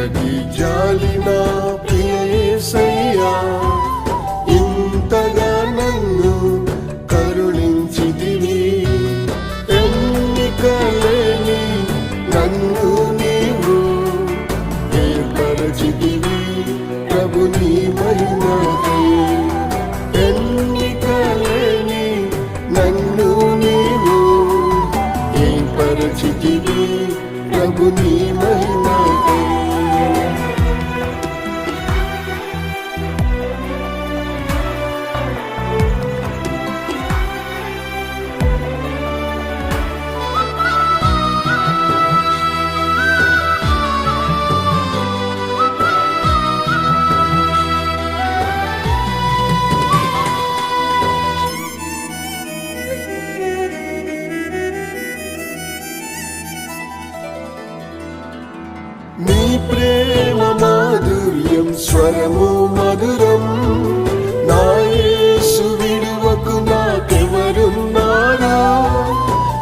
ఎంతటి జాలి నా ప్రియ యేసయ్యా, ఇంతగా నన్ను కరుణించితివి. ఎన్నికలేని నన్ను నీవు ఏర్పరచితివి ప్రభు నీ మహిమకై. ఎన్నికలేని నన్ను నీవు ఏర్పరచితివి ప్రభు నీ మహిమకై. నీ ప్రేమ మాధుర్యం స్వరము మధురం, నా యేసు విడువకు నాకెవరున్నారు.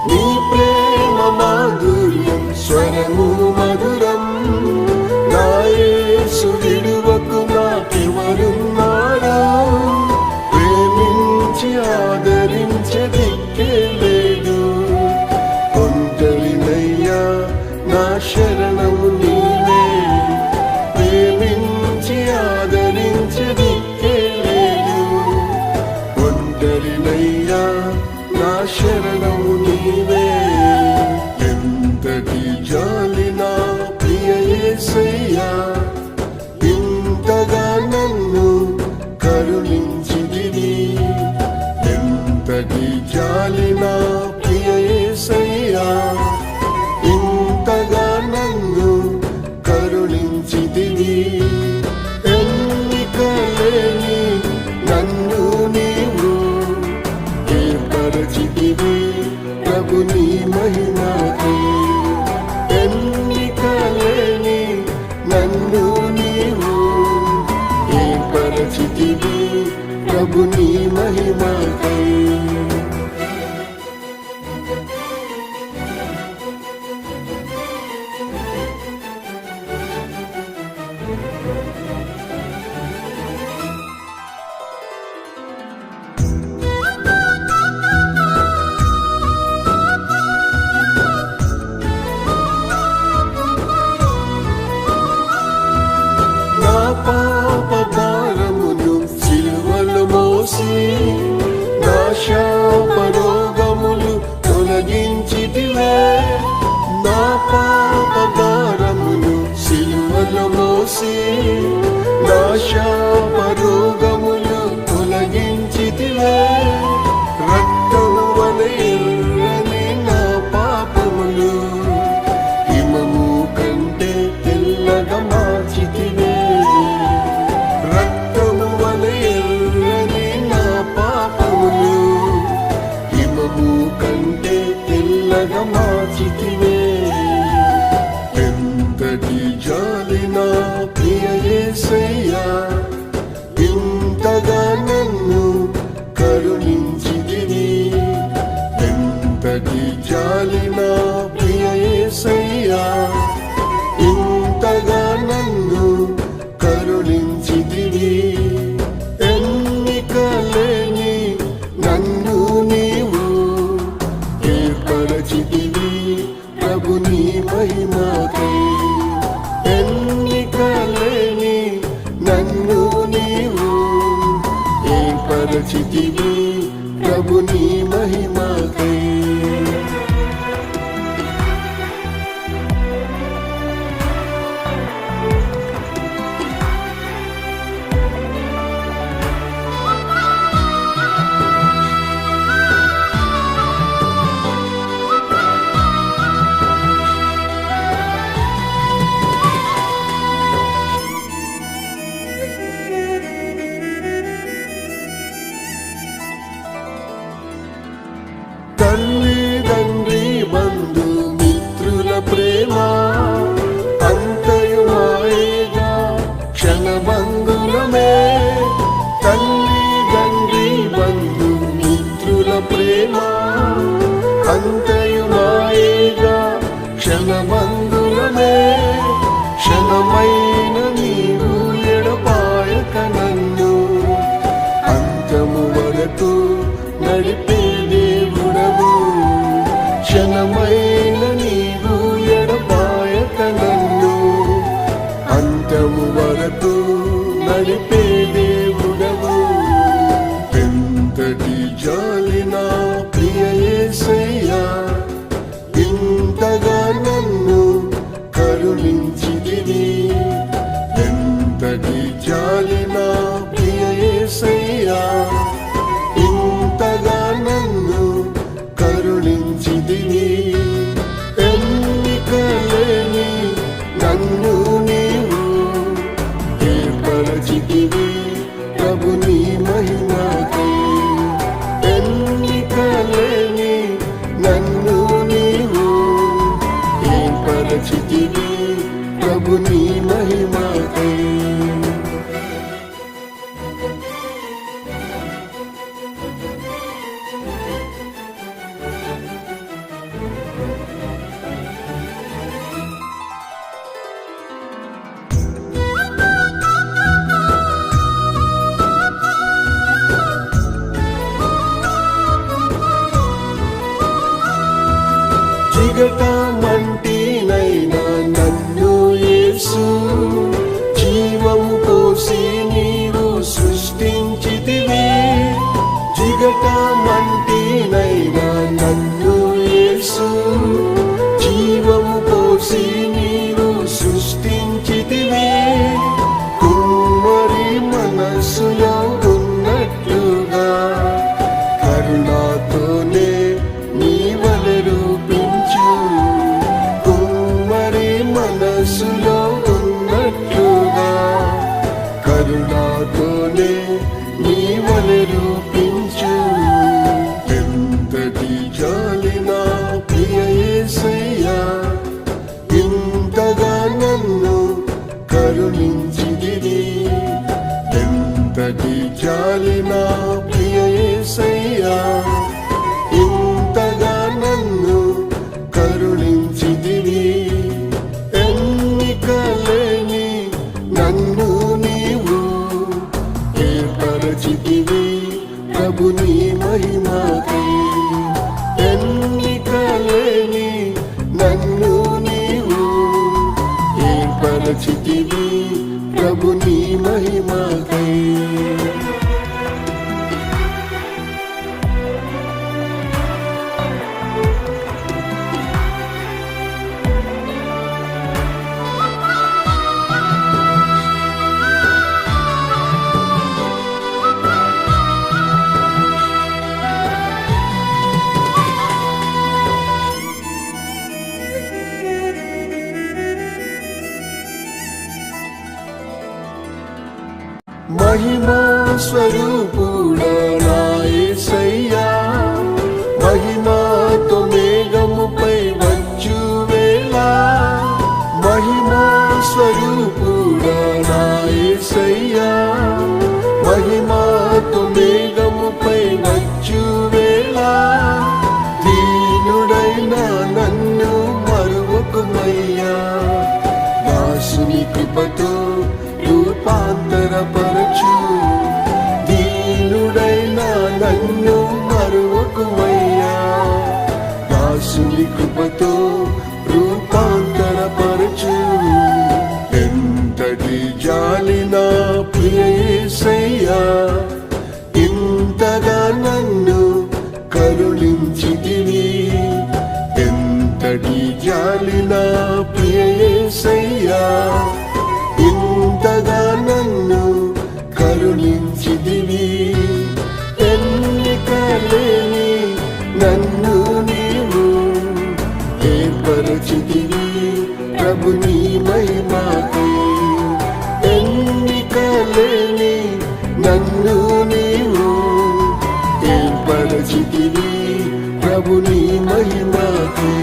నీ ప్రేమ మాధుర్యం స్వరము మధురం, నా యేసు విడువకు నాకెవరున్నారు. ప్రేమించి ఆదరించే దిక్కే లేదు, ఒంటరినయ్యా నా శరణము నీవే. ప్రేమించి ఆదరించే దిక్కే లేదు, ఒంటరినయ్యా నా శరణము నీవే. ఎంతటి జాలి నా ప్రియ యేసయ్యా, ఇంతగా నన్ను కరుణించితివి. ఎంతటి జాలి నా ప్రియ యేసయ్యా, ఇంతగా నన్ను కరుణించితివి. ఎన్నికలేని నన్ను నీవు ఏర్పరచితివి ప్రభు నీ మహిమకై. ఎన్నికలేని నన్ను నీవు ఏర్పరచితివి ప్రభు నీ మహిమకై. పాప భారమును సిలువలో మోసి, నా శాప రోగములు తొలగించితివే. నా పాప భారమును సిలువలో మోసి, నా శాప రోగములు తొలగించితివే. రక్తము వలె ఎర్రని నా పాపములు హిమము కంటే తెల్లగా మార్చితివే. కంటే తెల్లగా మార్చితివే. ఎంతటి జాలి నా ప్రియ యేసయ్యా, ఇంతగా నన్ను కరుణించితివి. ఎంతటి జాలి నా ప్రియ యేసయ్యా, ఇంతగా నన్ను కరుణించితివి. ఎన్నికలేని నన్ను నీవు ఏర్పరచితివి ప్రభు నీ మహిమకై. ఎన్నికలేని నన్ను నీవు ఏర్పరచితివి ప్రభు నీ మహిమకై. కరుణించితివి. ఎంతటి జాలి నా ప్రియ యేసయ్యా, ఇంతగా నన్ను కరుణించితివి. ఎన్నికలేని నన్ను నీవు ఏర్పరచితివి ప్రభు నీ మహిమకై. ఎన్నికలేని నన్ను నీవు ఏర్పరచితివి ప్రభు నీ మహిమకై. చిగటమంటినైనా నన్ను యేసు జీవము పోసి నీవు సృష్టించితివి. చిగటమంటినైనా నన్ను యేసు జీవము పోసి నీవు సృష్టించితివి. కుమ్మరి మనస్సులో ఉన్నట్లుగా కరుణాతోనే నీ వలె రూపించు. కుమ్మరి మనస్సులో ఉన్నట్లుగా కరుణాతోనే నీ వలె రూపించు. ఎంతటి జాలి నా ప్రియ యేసయ్యా, ఇంతగా నన్ను కరుణించితివి. ఎంతటి జాలి నా ప్రియ యేసయ్యా, ఇంతగా నన్ను కరుణించితివి. ఎన్నికలేని నన్ను నీవు ఏర్పరచితివి ప్రభు నీ మహిమకై. ఎన్నికలేని నన్ను నీవు ఏర్పరచితివి ప్రభు నీ మహిమకై. మహిమా స్వరూపుడా నా యేసయ్యా, మహిమాతో మేఘముపై వచ్చు వేళ. మహిమా స్వరూపుడా నా యేసయ్యా, మహిమాతో మేఘముపై వచ్చు వేళ. దీనుడైన నన్ను మరువకుమయ్యా, దాసుని కృపతో రూపాంతరపరచు. దీనుడైన నన్ను మరువకుమయ్యా, దాసుని కృపతో రూపాంతరపరచు. ఎంతటి జాలి నా ప్రియ యేసయ్యా, ఇంతగా నన్ను కరుణించితివి. ఎంతటి జాలి నా ప్రియ యేసయ్యా, ఇంతగా నన్ను కరుణించితివి. ఎన్నికలేని నన్ను నీవు ఏర్పరచితివి ప్రభు నీ మహిమకై. ఎన్నికలేని నన్ను నీవు ఏర్పరచితివి ప్రభు నీ మహిమకై.